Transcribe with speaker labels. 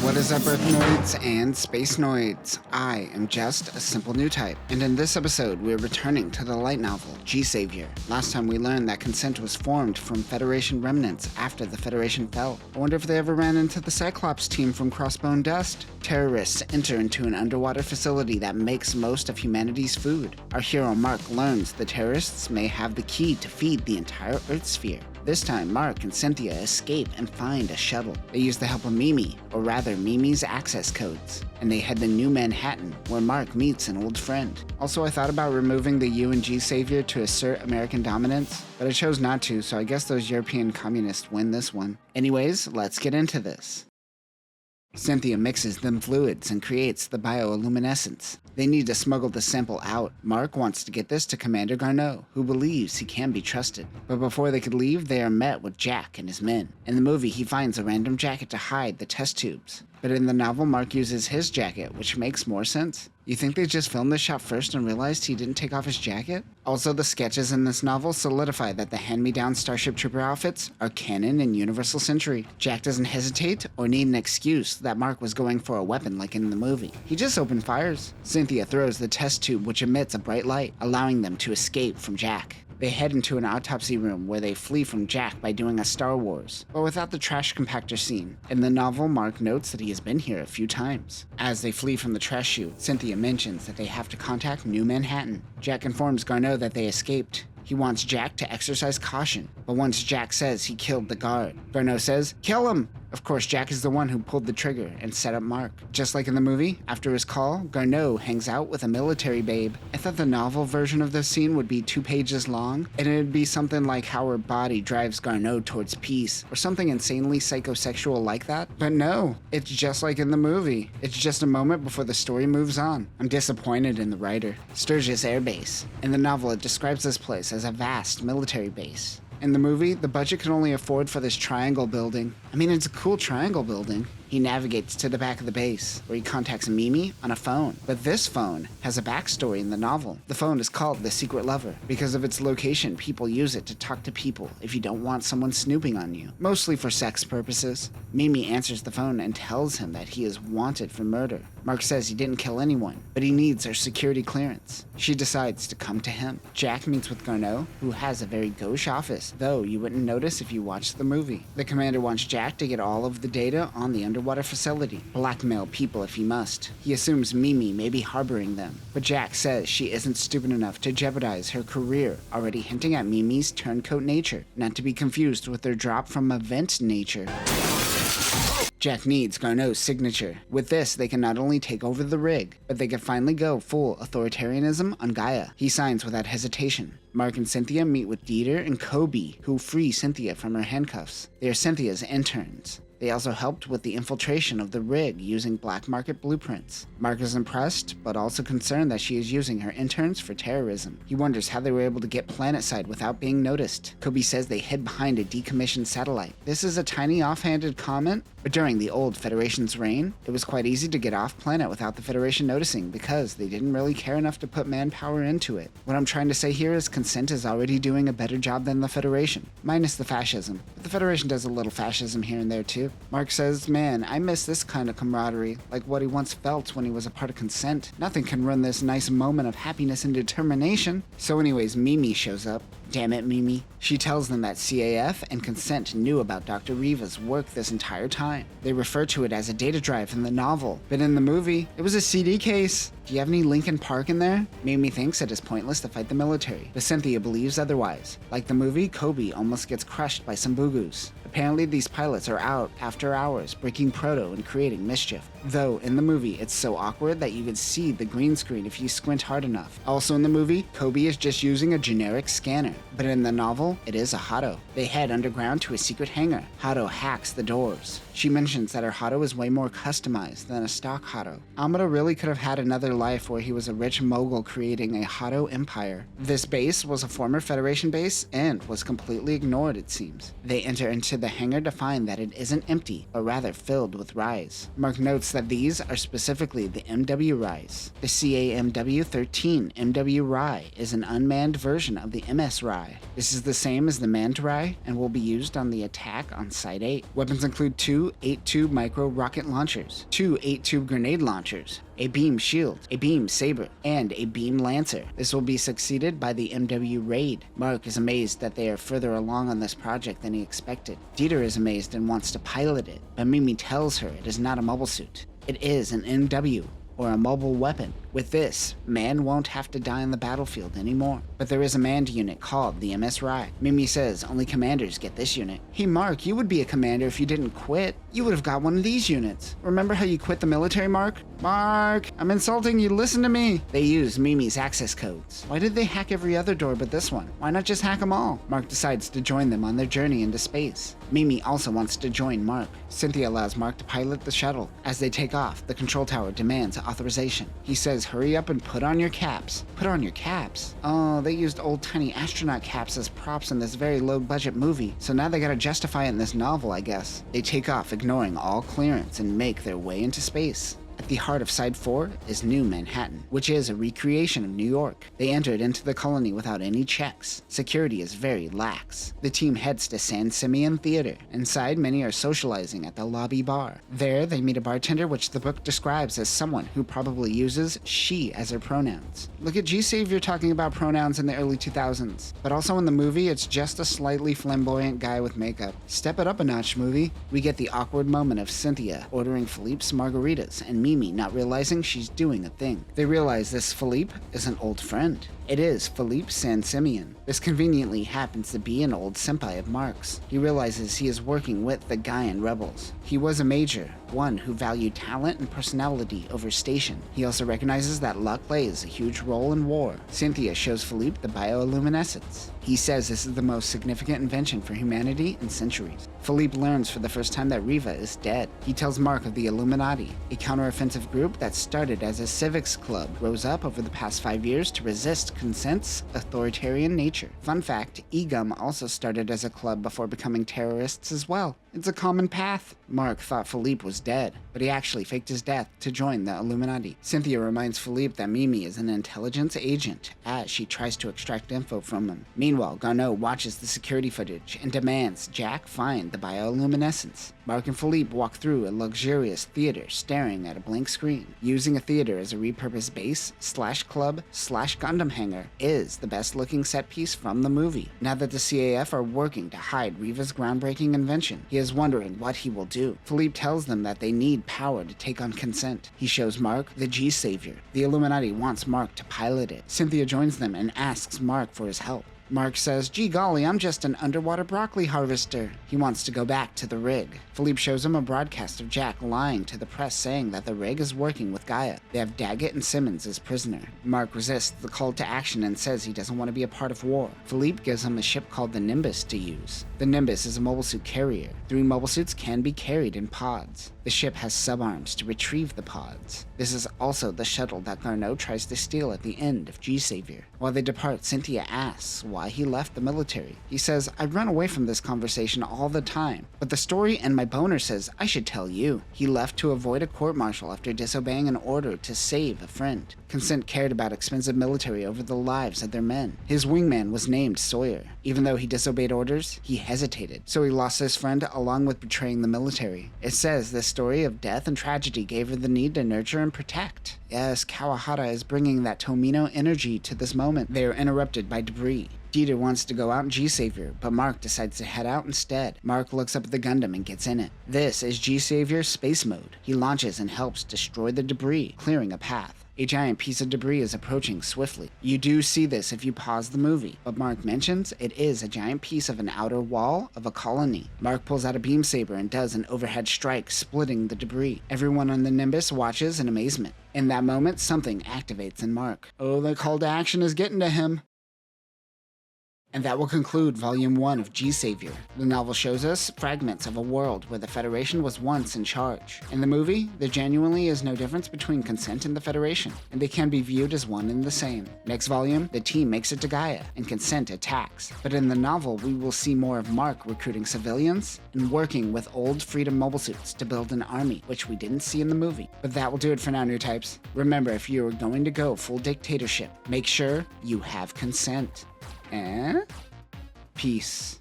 Speaker 1: What is up, Earthnoids and Spacenoids? I am just a simple Newtype, and in this episode we're returning to the light novel G-Saviour. Last time we learned that Consent was formed from Federation remnants after the Federation fell. I wonder if they ever ran into the Cyclops team from Crossbone Dust? Terrorists enter into an underwater facility that makes most of humanity's food. Our hero Mark learns the terrorists may have the key to feed the entire Earth sphere. This time, Mark and Cynthia escape and find a shuttle. They use the help of Mimi, or rather Mimi's access codes, and they head to New Manhattan, where Mark meets an old friend. Also, I thought about removing the U in G-Saviour to assert American dominance, but I chose not to, so I guess those European communists win this one. Anyways, let's get into this. Cynthia mixes them fluids and creates the bioluminescence. They need to smuggle the sample out. Mark wants to get this to Commander Garneau, who believes he can be trusted. But before they could leave, they are met with Jack and his men. In the movie, he finds a random jacket to hide the test tubes. But in the novel, Mark uses his jacket, which makes more sense. You think they just filmed this shot first and realized he didn't take off his jacket? Also, the sketches in this novel solidify that the hand-me-down Starship Trooper outfits are canon in Universal Century. Jack doesn't hesitate or need an excuse that Mark was going for a weapon like in the movie. He just opened fires. Cynthia throws the test tube, which emits a bright light, allowing them to escape from Jack. They head into an autopsy room where they flee from Jack by doing a Star Wars, but without the trash compactor scene. In the novel, Mark notes that he has been here a few times. As they flee from the trash chute, Cynthia mentions that they have to contact New Manhattan. Jack informs Garneau that they escaped. He wants Jack to exercise caution, but once Jack says he killed the guard, Garneau says, "Kill him!" Of course, Jack is the one who pulled the trigger and set up Mark. Just like in the movie, after his call, Garneau hangs out with a military babe. I thought the novel version of this scene would be 2 pages long, and it would be something like how her body drives Garneau towards peace, or something insanely psychosexual like that. But no, it's just like in the movie. It's just a moment before the story moves on. I'm disappointed in the writer. Sturges Air Base. In the novel, it describes this place as a vast military base. In the movie, the budget can only afford for this triangle building. I mean, it's a cool triangle building. He navigates to the back of the base, where he contacts Mimi on a phone. But this phone has a backstory in the novel. The phone is called the Secret Lover. Because of its location, people use it to talk to people if you don't want someone snooping on you, mostly for sex purposes. Mimi answers the phone and tells him that he is wanted for murder. Mark says he didn't kill anyone, but he needs her security clearance. She decides to come to him. Jack meets with Garneau, who has a very gauche office, though you wouldn't notice if you watched the movie. The commander wants Jack to get all of the data on the underwater facility, blackmail people if he must. He assumes Mimi may be harboring them, but Jack says she isn't stupid enough to jeopardize her career, already hinting at Mimi's turncoat nature, not to be confused with their drop from event nature. Jack needs Garneau's signature. With this, they can not only take over the rig, but they can finally go full authoritarianism on Gaia. He signs without hesitation. Mark and Cynthia meet with Dieter and Kobe, who free Cynthia from her handcuffs. They are Cynthia's interns. They also helped with the infiltration of the rig using black market blueprints. Mark is impressed, but also concerned that she is using her interns for terrorism. He wonders how they were able to get planetside without being noticed. Kobe says they hid behind a decommissioned satellite. This is a tiny offhanded comment, but during the old Federation's reign, it was quite easy to get off planet without the Federation noticing because they didn't really care enough to put manpower into it. What I'm trying to say here is Consent is already doing a better job than the Federation, minus the fascism. But the Federation does a little fascism here and there too. Mark says, "Man, I miss this kind of camaraderie, like what he once felt when he was a part of Consent. Nothing can ruin this nice moment of happiness and determination." So anyways, Mimi shows up. Damn it, Mimi. She tells them that CAF and Consent knew about Dr. Riva's work this entire time. They refer to it as a data drive in the novel, but in the movie, it was a CD case. Do you have any Linkin Park in there? Mimi thinks it is pointless to fight the military, but Cynthia believes otherwise. Like the movie, Kobe almost gets crushed by some boogoos. Apparently these pilots are out after hours, breaking proto and creating mischief. Though, in the movie, it's so awkward that you could see the green screen if you squint hard enough. Also in the movie, Kobe is just using a generic scanner, but in the novel, it is a Haro. They head underground to a secret hangar. Haro hacks the doors. She mentions that her Haro is way more customized than a stock Haro. Amada really could have had another life where he was a rich mogul creating a Haro empire. This base was a former Federation base and was completely ignored, it seems. They enter into the hangar to find that it isn't empty, but rather filled with Rise. Mark notes that these are specifically the MW Rise. The CAMW-13 MW Rye is an unmanned version of the MS Rye. This is the same as the manned Rye and will be used on the attack on Site 8. Weapons include 2 8-tube micro rocket launchers, 2 8-tube grenade launchers, a beam shield, a beam saber, and a beam lancer. This will be succeeded by the MW Raid. Mark is amazed that they are further along on this project than he expected. Dieter is amazed and wants to pilot it, but Mimi tells her it is not a mobile suit. It is an MW, or a mobile weapon. With this, man won't have to die on the battlefield anymore. But there is a manned unit called the MS Rye. Mimi says only commanders get this unit. Hey Mark, you would be a commander if you didn't quit. You would have got one of these units. Remember how you quit the military, Mark? Mark, I'm insulting you, listen to me. They use Mimi's access codes. Why did they hack every other door but this one? Why not just hack them all? Mark decides to join them on their journey into space. Mimi also wants to join Mark. Cynthia allows Mark to pilot the shuttle. As they take off, the control tower demands authorization. He says, hurry up and put on your caps. Put on your caps? Oh, they used old tiny astronaut caps as props in this very low budget movie, so now they gotta justify it in this novel, I guess. They take off ignoring all clearance and make their way into space. At the heart of Side 4 is New Manhattan, which is a recreation of New York. They entered into the colony without any checks. Security is very lax. The team heads to San Simeon Theater. Inside, many are socializing at the lobby bar. There, they meet a bartender, which the book describes as someone who probably uses she as her pronouns. Look at G-Saviour talking about pronouns in the early 2000s. But also in the movie, it's just a slightly flamboyant guy with makeup. Step it up a notch, movie. We get the awkward moment of Cynthia ordering Philippe's margaritas and Mimi not realizing she's doing a thing. They realize this Philippe is an old friend. It is Philippe San Simeon. This conveniently happens to be an old senpai of Mark's. He realizes he is working with the Gaian rebels. He was a major, one who valued talent and personality over station. He also recognizes that luck plays a huge role in war. Cynthia shows Philippe the bioluminescence. He says this is the most significant invention for humanity in centuries. Philippe learns for the first time that Riva is dead. He tells Mark of the Illuminati, a counteroffensive group that started as a civics club, rose up over the past 5 years to resist consent's authoritarian nature. Fun fact, EGUM also started as a club before becoming terrorists as well. It's a common path. Mark thought Philippe was dead, but he actually faked his death to join the Illuminati. Cynthia reminds Philippe that Mimi is an intelligence agent as she tries to extract info from him. Meanwhile, Garneau watches the security footage and demands Jack find the bioluminescence. Mark and Philippe walk through a luxurious theater staring at a blank screen. Using a theater as a repurposed base / club / Gundam hangar is the best looking set piece from the movie. Now that the CAF are working to hide Riva's groundbreaking invention, he is wondering what he will do. Philippe tells them that they need power to take on consent. He shows Mark the G-Saviour. The Illuminati wants Mark to pilot it. Cynthia joins them and asks Mark for his help. Mark says, gee golly, I'm just an underwater broccoli harvester. He wants to go back to the rig. Philippe shows him a broadcast of Jack lying to the press saying that the rig is working with Gaia. They have Daggett and Simmons as prisoner. Mark resists the call to action and says he doesn't want to be a part of war. Philippe gives him a ship called the Nimbus to use. The Nimbus is a mobile suit carrier. 3 mobile suits can be carried in pods. The ship has subarms to retrieve the pods. This is also the shuttle that Garneau tries to steal at the end of G-Saviour. While they depart, Cynthia asks why he left the military. He says, I'd run away from this conversation all the time, but the story and my boner says I should tell you. He left to avoid a court-martial after disobeying an order to save a friend. Consent cared about expensive military over the lives of their men. His wingman was named Sawyer. Even though he disobeyed orders, he hesitated, so he lost his friend along with betraying the military. It says this story of death and tragedy gave her the need to nurture and protect. Yes, Kawahara is bringing that Tomino energy to this moment. They are interrupted by debris. Dieter wants to go out in G-Saviour, but Mark decides to head out instead. Mark looks up at the Gundam and gets in it. This is G-Saviour's space mode. He launches and helps destroy the debris, clearing a path. A giant piece of debris is approaching swiftly. You do see this if you pause the movie, but Mark mentions it is a giant piece of an outer wall of a colony. Mark pulls out a beam saber and does an overhead strike, splitting the debris. Everyone on the Nimbus watches in amazement. In that moment, something activates in Mark. Oh, the call to action is getting to him. And that will conclude Volume 1 of G-Saviour. The novel shows us fragments of a world where the Federation was once in charge. In the movie, there genuinely is no difference between consent and the Federation, and they can be viewed as one and the same. Next volume, the team makes it to Gaia, and consent attacks. But in the novel, we will see more of Mark recruiting civilians and working with old Freedom mobile suits to build an army, which we didn't see in the movie. But that will do it for now, Newtypes. Remember, if you are going to go full dictatorship, make sure you have consent. Peace.